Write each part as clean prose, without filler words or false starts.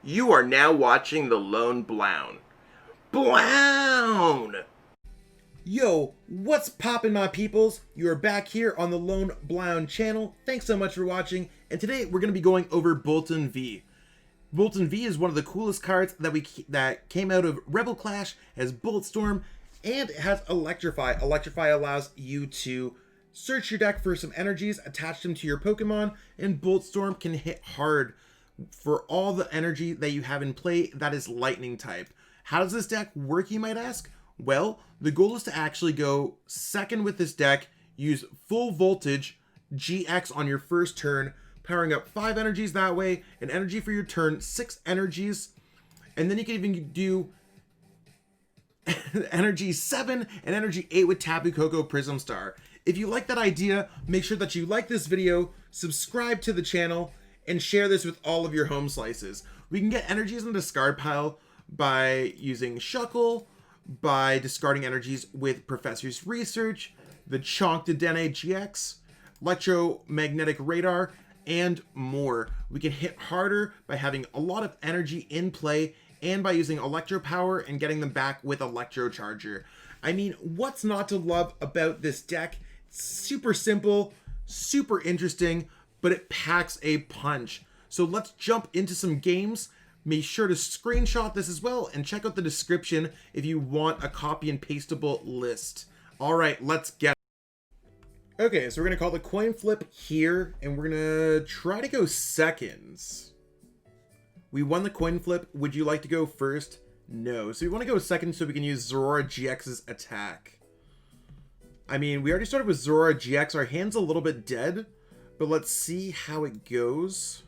You are now watching the Lone Blown. Blown! Yo, what's poppin' my peoples? You are back here on the Lone Blown channel. Thanks so much for watching, and today we're going to be going over Boltund V. Boltund V is one of the coolest cards that came out of Rebel Clash, as Bolt Storm, and it has Electrify. Electrify allows you to search your deck for some energies, attach them to your Pokemon, and Bolt Storm can hit hard for all the energy that you have in play that is lightning type. How does this deck work, you might ask? Well, the goal is to actually go second with this deck, use full voltage GX on your first turn, powering up 5 energies that way, an energy for your turn, 6 energies, and then you can even do energy 7 and energy 8 with Tapu Koko Prism Star. If you like that idea, make sure that you like this video, subscribe to the channel, and share this with all of your home slices. We can get energies in the discard pile by using Shuckle, by discarding energies with Professor's Research, the Chonk Dedenne-GX, Electromagnetic Radar, and more. We can hit harder by having a lot of energy in play and by using Electropower and getting them back with Electrocharger. I mean, what's not to love about this deck? It's super simple, super interesting, but it packs a punch. So let's jump into some games. Make sure to screenshot this as well and check out the description if you want a copy and pastable list. All right, let's get it. Okay, so we're gonna call the coin flip here, and we're gonna try to go seconds. We won the coin flip. Would you like to go first? No. So we want to go second so we can use Zeraora-GX's attack. I mean, we already started with Zeraora-GX. Our hand's a little bit dead, but let's see how it goes.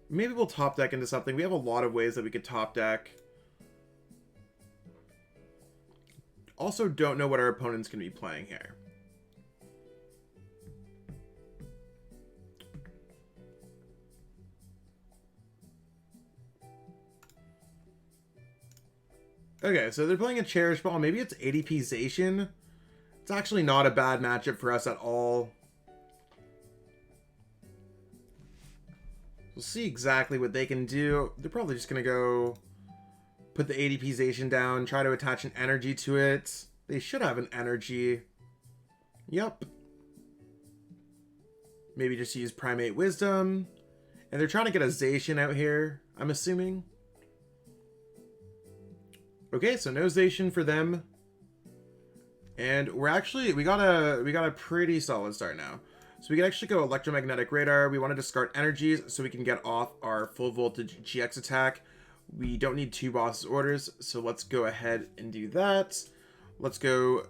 Maybe we'll top deck into something. We have a lot of ways that we could top deck. Also don't know what our opponent's going to be playing here. Okay, so they're playing a Cherish Ball. Maybe it's ADP-zation. It's actually not a bad matchup for us at all. We'll see exactly what they can do. They're probably just going to go put the ADP-zation down, try to attach an energy to it. They should have an energy. Yep. Maybe just use Primate Wisdom. And they're trying to get a Zation out here, I'm assuming. Okay, so no Zation for them. And we got a pretty solid start now. So we can actually go Electromagnetic Radar. We want to discard energies so we can get off our full voltage GX attack. We don't need 2 boss orders, so let's go ahead and do that. Let's go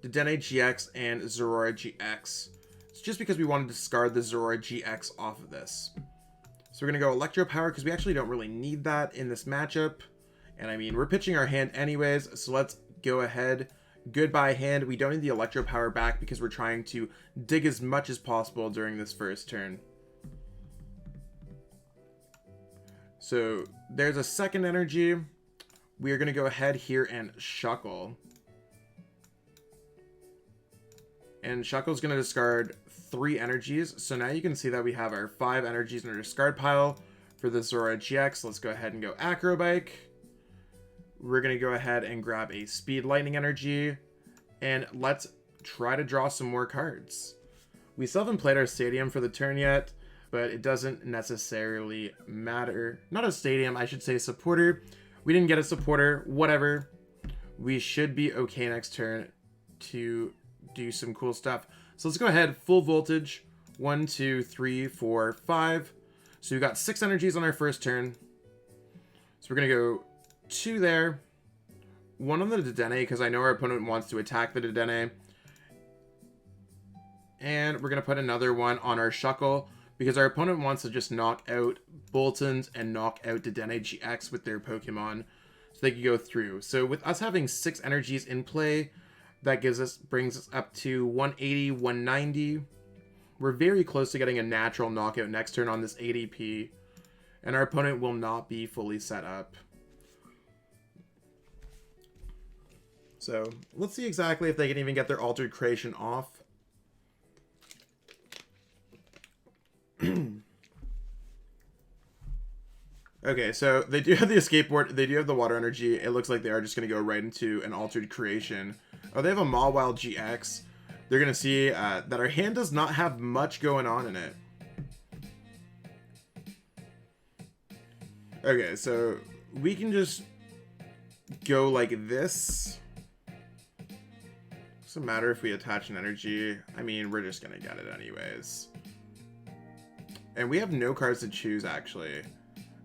Dedenne-GX and Zeraora-GX. It's just because we want to discard the Zeraora-GX off of this. So we're going to go Electropower because we actually don't really need that in this matchup. And I mean, we're pitching our hand anyways, so let's go ahead. Goodbye hand. We don't need the Electropower back because we're trying to dig as much as possible during this first turn. So there's a second energy. We are going to go ahead here and Shuckle. And Shuckle's going to discard 3 energies. So now you can see that we have our 5 energies in our discard pile for the Zeraora-GX. Let's go ahead and go Acro Bike. We're going to go ahead and grab a Speed Lightning energy, and let's try to draw some more cards. We still haven't played our Stadium for the turn yet, but it doesn't necessarily matter. Not a Stadium, I should say supporter. We didn't get a supporter, whatever. We should be okay next turn to do some cool stuff. So let's go ahead, full voltage. 1, 2, 3, 4, 5. So we've got 6 energies on our first turn. So we're going to go 2 there, 1 on the Dedenne because I know our opponent wants to attack the Dedenne, and we're going to put another one on our Shuckle because our opponent wants to just knock out Boltund and knock out Dedenne-GX with their Pokemon so they can go through. So with us having 6 energies in play, that brings us up to 180, 190. We're very close to getting a natural knockout next turn on this ADP, and our opponent will not be fully set up. So let's see exactly if they can even get their Altered Creation off. Okay, so they do have the escape board. They do have the water energy. It looks like they are just going to go right into an altered creation. Oh, they have a Mawile GX. They're going to see that our hand does not have much going on in it. Okay, so we can just go like this. Doesn't matter if we attach an energy. I mean, we're just going to get it anyways. And we have no cards to choose, actually.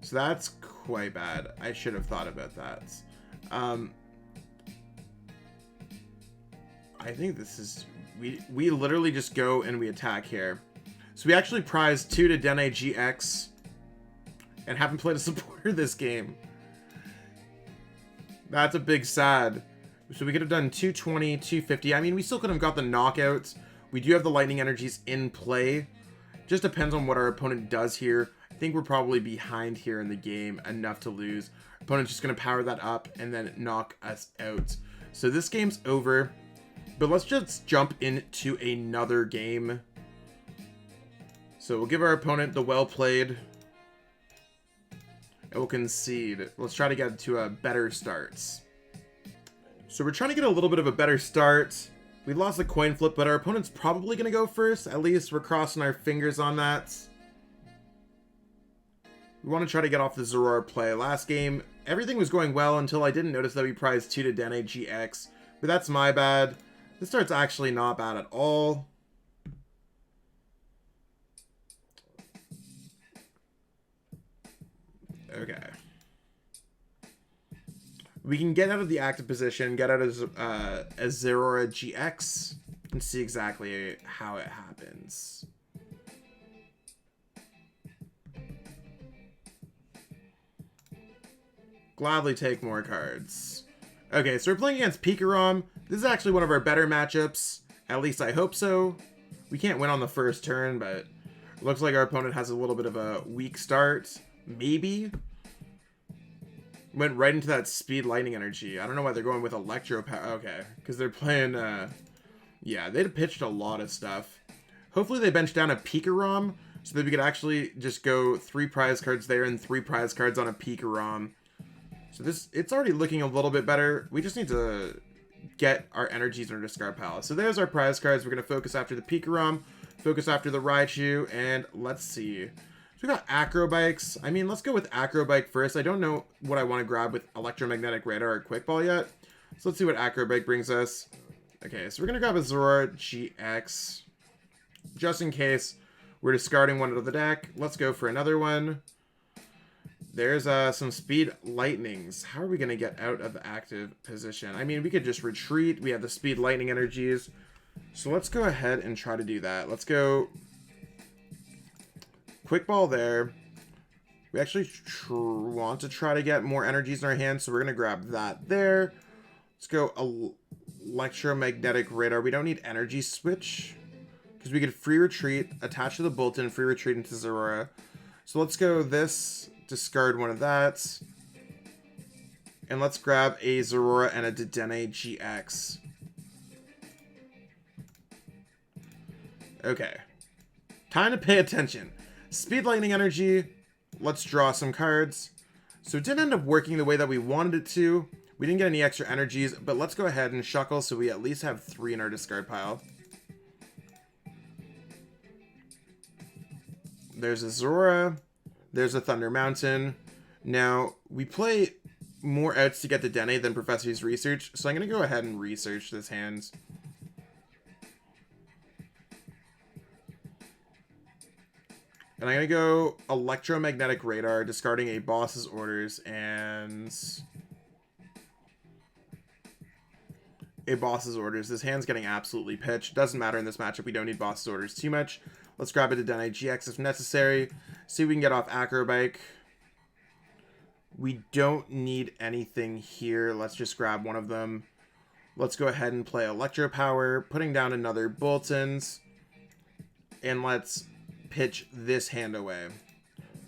So that's quite bad. I should have thought about that. I think this is... We literally just go and we attack here. So we actually prized 2 to Dedenne-GX and haven't played a supporter this game. That's a big sad. So we could have done 220, 250. I mean, we still could have got the knockouts. We do have the lightning energies in play. Just depends on what our opponent does here. I think we're probably behind here in the game enough to lose. Opponent's just going to power that up and then knock us out. So this game's over. But let's just jump into another game. So we'll give our opponent the well played. And we'll concede. Let's try to get to a better starts. So we're trying to get a little bit of a better start. We lost the coin flip, but our opponent's probably going to go first. At least we're crossing our fingers on that. We want to try to get off the Zeraora play. Last game, everything was going well until I didn't notice that we prized 2 to Dedenne-GX. But that's my bad. This start's actually not bad at all. Okay. We can get out of the active position, get out of a Zeraora-GX, and see exactly how it happens. Gladly take more cards. Okay, so we're playing against Pikarom. This is actually one of our better matchups. At least I hope so. We can't win on the first turn, but it looks like our opponent has a little bit of a weak start. Maybe. Went right into that speed lightning energy. I don't know why they're going with Electropower. Okay, because they're playing, yeah, they'd pitched a lot of stuff. Hopefully they bench down a Pikarom so that we could actually just go 3 prize cards there and 3 prize cards on a Pikarom. So this, it's already looking a little bit better. We just need to get our energies in our discard pile. So there's our prize cards. We're going to focus after the Pikarom, focus after the Raichu, and let's see. So we got Acro Bikes. I mean, let's go with Acro Bike first. I don't know what I want to grab with Electromagnetic Radar or Quick Ball yet. So let's see what Acro Bike brings us. Okay, so we're going to grab a Zeraora-GX. Just in case we're discarding one out of the deck. Let's go for another one. There's some speed lightnings. How are we going to get out of the active position? I mean, we could just retreat. We have the speed lightning energies. So let's go ahead and try to do that. Let's go Quick Ball there. We actually want to try to get more energies in our hands, so we're going to grab that there. Let's go Electromagnetic Radar. We don't need Energy Switch because we could free retreat, attach to the Boltund, free retreat into Zeraora. So let's go this. Discard one of that. And let's grab a Zeraora and a Dedenne-GX. Okay. Time to pay attention. Speed lightning energy. Let's draw some cards. So it didn't end up working the way that we wanted it to. We didn't get any extra energies, but let's go ahead and shuckle so we at least have 3 in our discard pile. There's a Zeraora. There's a Thunder Mountain. Now, we play more outs to get the Dedenne than Professor's Research, so I'm going to go ahead and research this hand. And I'm going to go Electromagnetic Radar, discarding a Boss's Orders and a Boss's Orders. This hand's getting absolutely pitched. Doesn't matter in this matchup. We don't need Boss's Orders too much. Let's grab a Dedenne-GX if necessary. See if we can get off Acro Bike. We don't need anything here. Let's just grab one of them. Let's go ahead and play Electropower, putting down another Boltund. And let's pitch this hand away.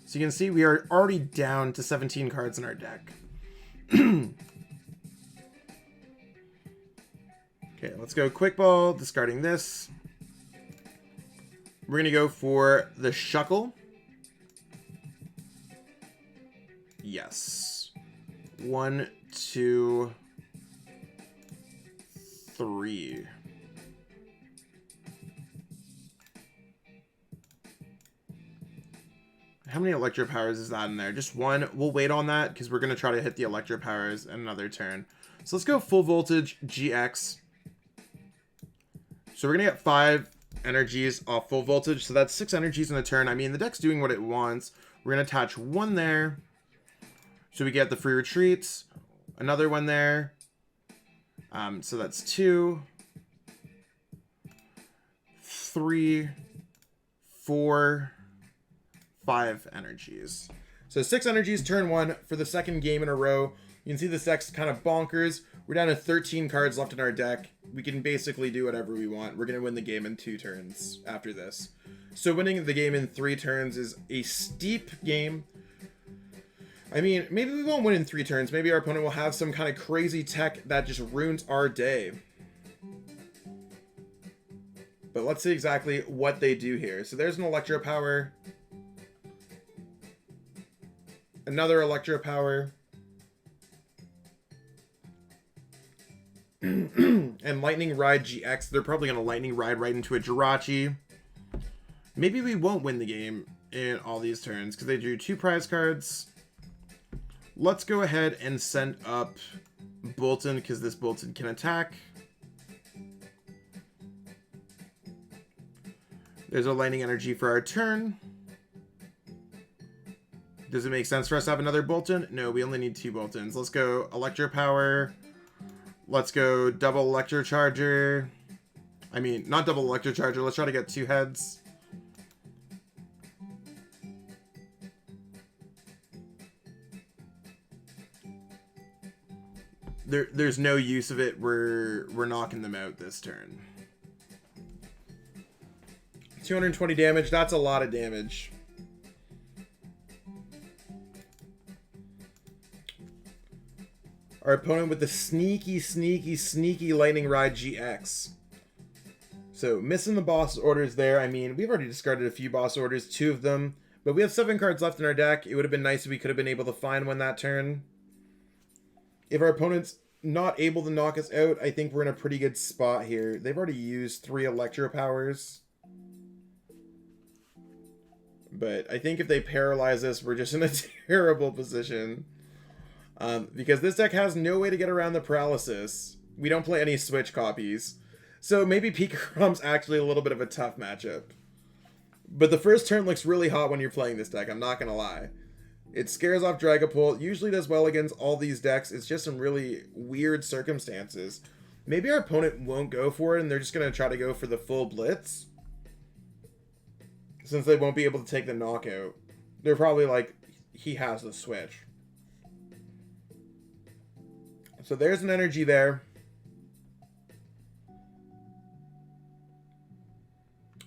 So you can see we are already down to 17 cards in our deck. Okay, let's go Quick Ball, discarding this. We're going to go for the Shuckle. Yes. 1, 2, 3. How many Electropowers is that in there? Just one. We'll wait on that because we're going to try to hit the Electropowers in another turn. So let's go full voltage GX. So we're going to get 5 energies off full voltage. So that's 6 energies in a turn. I mean, the deck's doing what it wants. We're going to attach 1 there. So we get the free retreats. Another 1 there. So that's 2, 3, 4, 5 energies. So 6 energies turn 1 for the second game in a row. You can see this deck's kind of bonkers. We're down to 13 cards left in our deck. We can basically do whatever we want. We're going to win the game in 2 turns after this. So winning the game in 3 turns is a steep game. I mean, maybe we won't win in 3 turns. Maybe our opponent will have some kind of crazy tech that just ruins our day. But let's see exactly what they do here. So there's an Electropower. Another Electropower. And Lightning Ride GX. They're probably going to Lightning Ride right into a Jirachi. Maybe we won't win the game in all these turns because they drew 2 prize cards. Let's go ahead and send up Boltund because this Boltund can attack. There's a Lightning Energy for our turn. Does it make sense for us to have another Boltund? No, we only need 2 Boltunds. Let's go Electropower. Let's go double Electrocharger. I mean, not double Electrocharger. Let's try to get 2 heads. There's no use of it. We're knocking them out this turn. 220 damage. That's a lot of damage. Our opponent with the sneaky Lightning Ride GX. So missing the boss orders there. I mean, we've already discarded a few boss orders, 2 of them. But we have 7 cards left in our deck. It would have been nice if we could have been able to find one that turn. If our opponent's not able to knock us out, I think we're in a pretty good spot here. They've already used 3 Electropowers. But I think if they paralyze us, we're just in a terrible position. Because this deck has no way to get around the paralysis. We don't play any Switch copies. So maybe Pikachu's actually a little bit of a tough matchup. But the first turn looks really hot when you're playing this deck, I'm not going to lie. It scares off Dragapult, usually does well against all these decks. It's just some really weird circumstances. Maybe our opponent won't go for it and they're just going to try to go for the full blitz. Since they won't be able to take the knockout. They're probably like, he has the Switch. So there's an energy there.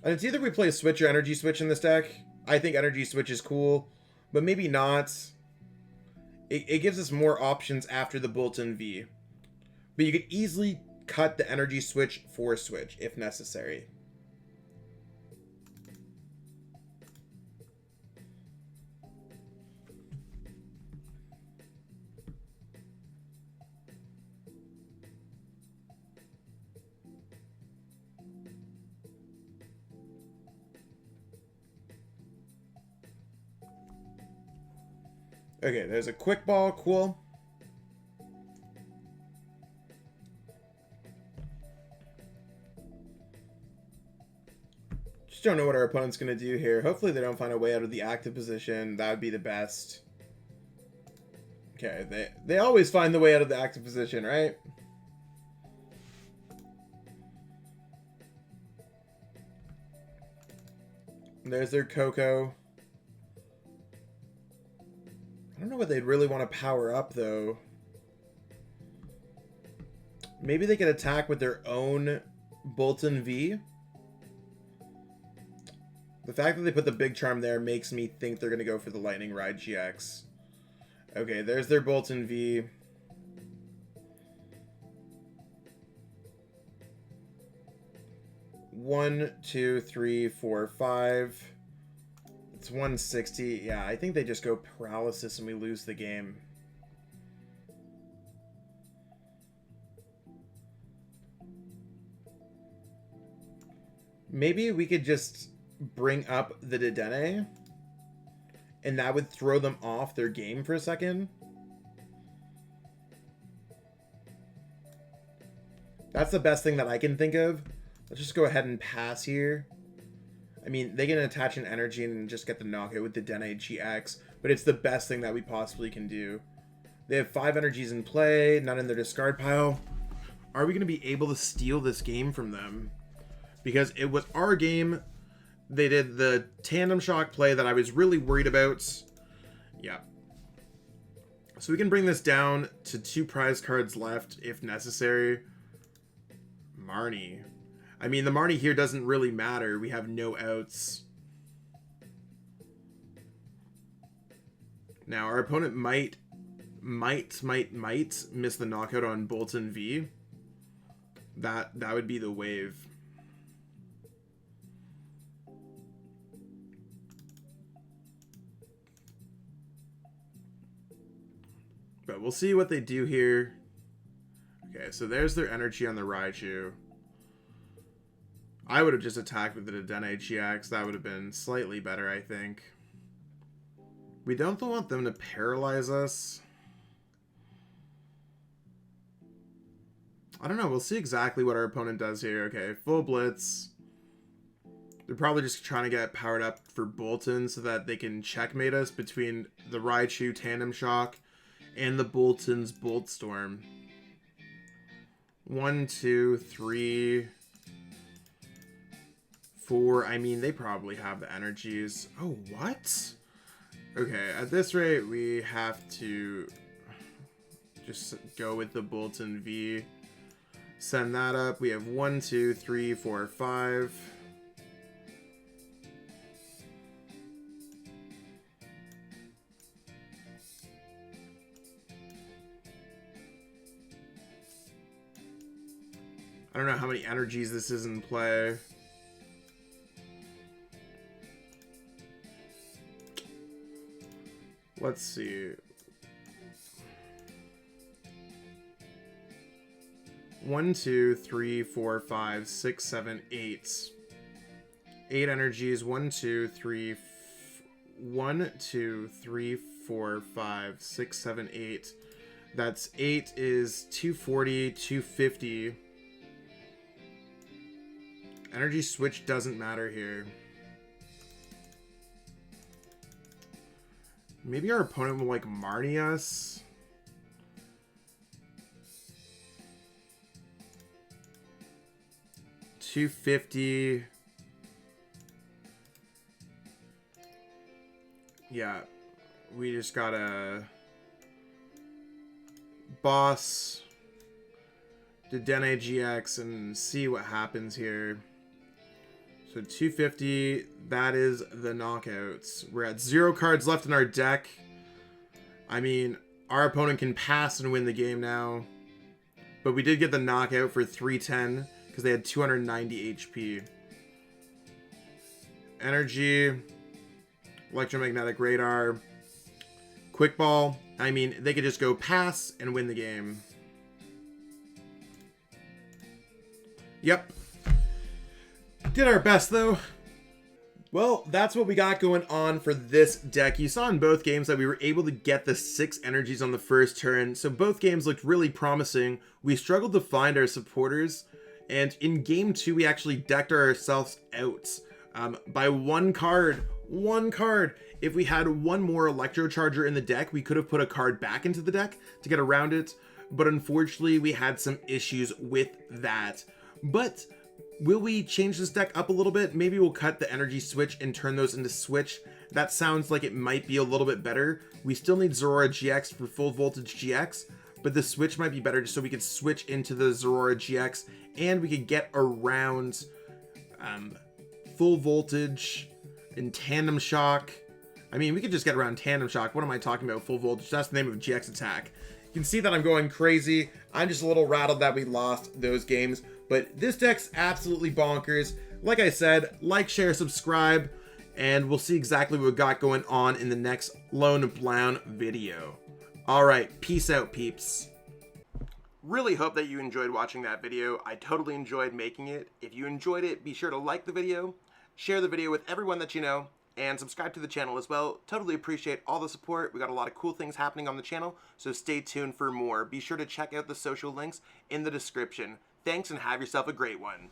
And it's either we play Switch or Energy Switch in this deck. I think Energy Switch is cool, but maybe not. It gives us more options after the Boltund V. But you could easily cut the Energy Switch for Switch if necessary. Okay, there's a quick ball, cool. Just don't know what our opponent's going to do here. Hopefully they don't find a way out of the active position. That would be the best. Okay, they always find the way out of the active position, right? There's their Koko. I don't know what they'd really want to power up, though. Maybe they could attack with their own Boltund V. The fact that they put the big charm there makes me think they're going to go for the Lightning Ride GX. Okay, there's their Boltund V. One, two, three, four, 5. It's 160. Yeah, I think they just go paralysis and we lose the game. Maybe we could just bring up the Dedenne, and that would throw them off their game for a second. That's the best thing that I can think of. Let's just go ahead and pass here. I mean, they can attach an energy and just get the knockout with the Dedenne-GX, but it's the best thing that we possibly can do. They have 5 energies in play, none in their discard pile. Are we going to be able to steal this game from them? Because it was our game. They did the tandem shock play that I was really worried about. Yeah. So we can bring this down to 2 prize cards left if necessary. Marnie. I mean, the Marnie here doesn't really matter. We have no outs. Now, our opponent might miss the knockout on Boltund V. That would be the wave. But we'll see what they do here. Okay, so there's their energy on the Raichu. I would have just attacked with the Dedenne-GX. That would have been slightly better, I think. We don't want them to paralyze us. I don't know. We'll see exactly what our opponent does here. Okay, full blitz. They're probably just trying to get powered up for Boltund so that they can checkmate us between the Raichu Tandem Shock and the Boltund's Bolt Storm. 1, 2, 3, 4. I mean, they probably have the energies. Oh, what? Okay, at this rate, we have to just go with the Boltund V. Send that up. We have 1, 2, 3, 4, 5. I don't know how many energies this is in play. Let's see. 1, 2, 3, 4, 5, 6, 7, 8. 8 energies. 1, 2, 3, 1, 2, 3, 4, 5, 6, 7, 8. That's 8 is 240, 250. Energy switch doesn't matter here. Maybe our opponent will like Marnie us. $250. Yeah, we just gotta boss Dedenne-GX and see what happens here. So 250, that is the knockouts. We're at 0 cards left in our deck. I mean, our opponent can pass and win the game now. But we did get the knockout for 310 because they had 290 HP. Energy, Electromagnetic Radar, Quick Ball. I mean, they could just go pass and win the game. Yep. Did our best, though. Well, that's what we got going on for this deck. You saw in both games that we were able to get the 6 energies on the first turn, so both games looked really promising. We struggled to find our supporters, and in game 2, we actually decked ourselves out by 1 card. 1 card. If we had 1 more Electrocharger in the deck, we could have put a card back into the deck to get around it, but unfortunately, we had some issues with that. But will we change this deck up a little bit? Maybe we'll cut the energy switch and turn those into switch. That sounds like it might be a little bit better. We still need Zeraora-GX for full voltage GX, but the switch might be better just so we could switch into the Zeraora-GX and we could get around full voltage and tandem shock. I mean, we could just get around tandem shock. What am I talking about? Full voltage. That's the name of GX attack. You can see that I'm going crazy. I'm just a little rattled that we lost those games. But this deck's absolutely bonkers. Like I said, like, share, subscribe, and we'll see exactly what we got going on in the next Lone Blown video. All right, peace out, peeps. Really hope that you enjoyed watching that video. I totally enjoyed making it. If you enjoyed it, be sure to like the video, share the video with everyone that you know, and subscribe to the channel as well. Totally appreciate all the support. We got a lot of cool things happening on the channel, so stay tuned for more. Be sure to check out the social links in the description. Thanks and have yourself a great one.